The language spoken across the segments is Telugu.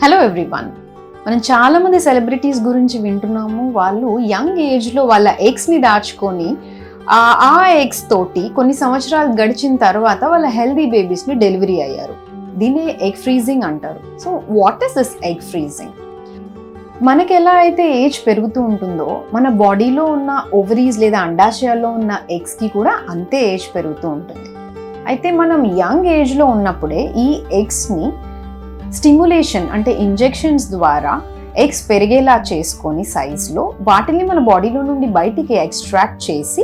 Hello everyone. మనం చాలా మంది సెలబ్రిటీస్ గురించి వింటున్నాము. వాళ్ళు యంగ్ ఏజ్లో వాళ్ళ ఎగ్స్ని దాచుకొని ఆ ఎగ్స్ తోటి కొన్ని సంవత్సరాలు గడిచిన తర్వాత వాళ్ళ హెల్దీ బేబీస్ని డెలివరీ అయ్యారు. దీన్ని ఎగ్ ఫ్రీజింగ్ అంటారు. So what is this egg freezing? మనకి ఎలా అయితే ఏజ్ పెరుగుతూ ఉంటుందో మన బాడీలో ఉన్న ఓవరీస్ లేదా అండాశయాల్లో ఉన్న ఎగ్స్కి కూడా అంతే ఏజ్ పెరుగుతూ ఉంటుంది. అయితే మనం యంగ్ ఏజ్లో ఉన్నప్పుడే ఈ ఎగ్స్ని స్టిమ్యులేషన్ అంటే ఇంజెక్షన్స్ ద్వారా ఎగ్స్ పెరిగేలా చేసుకొని సైజ్లో వాటిని మన బాడీలో నుండి బయటికి ఎక్స్ట్రాక్ట్ చేసి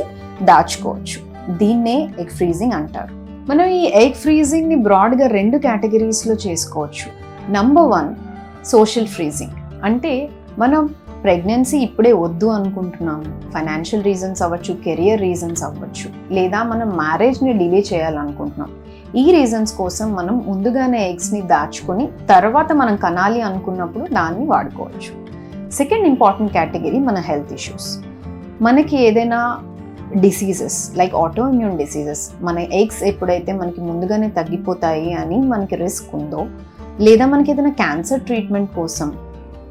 దాచుకోవచ్చు. దీన్నే ఎగ్ ఫ్రీజింగ్ అంటారు. మనం ఈ ఎగ్ ఫ్రీజింగ్ని బ్రాడ్గా 2 కేటగిరీస్లో చేసుకోవచ్చు. Number 1 social freezing. అంటే మనం ప్రెగ్నెన్సీ ఇప్పుడే వద్దు అనుకుంటున్నాము, ఫైనాన్షియల్ రీజన్స్ అవ్వచ్చు, కెరియర్ రీజన్స్ అవ్వచ్చు, లేదా మనం మ్యారేజ్ని డిలే చేయాలనుకుంటున్నాం. ఈ రీజన్స్ కోసం మనం ముందుగానే ఎగ్స్ని దాచుకొని తర్వాత మనం కనాలి అనుకున్నప్పుడు దాన్ని వాడుకోవచ్చు. సెకండ్ ఇంపార్టెంట్ కేటగిరీ మన హెల్త్ ఇష్యూస్. మనకి ఏదైనా diseases like auto immune diseases, మన ఎగ్స్ ఎప్పుడైతే మనకి ముందుగానే తగ్గిపోతాయి అని మనకి రిస్క్ ఉందో, లేదా మనకి ఏదైనా క్యాన్సర్ ట్రీట్మెంట్ కోసం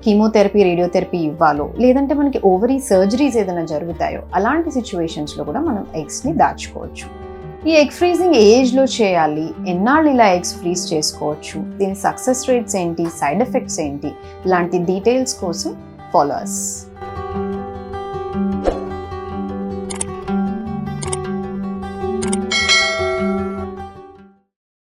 కీమోథెరపీ, రేడియోథెరపీ ఇవ్వాలో, లేదంటే మనకి ఓవరీ సర్జరీస్ ఏదైనా జరుగుతాయో అలాంటి సిచ్యువేషన్స్లో కూడా మనం ఎగ్స్ని దాచుకోవచ్చు. ఈ ఎగ్ ఫ్రీజింగ్ ఏ ఏజ్లో చేయాలి, ఎన్నాళ్ళు ఇలా ఎగ్స్ ఫ్రీజ్ చేసుకోవచ్చు, దీని సక్సెస్ రేట్స్ ఏంటి, సైడ్ ఎఫెక్ట్స్ ఏంటి, ఇలాంటి డీటెయిల్స్ కోసం ఫాలో అస్.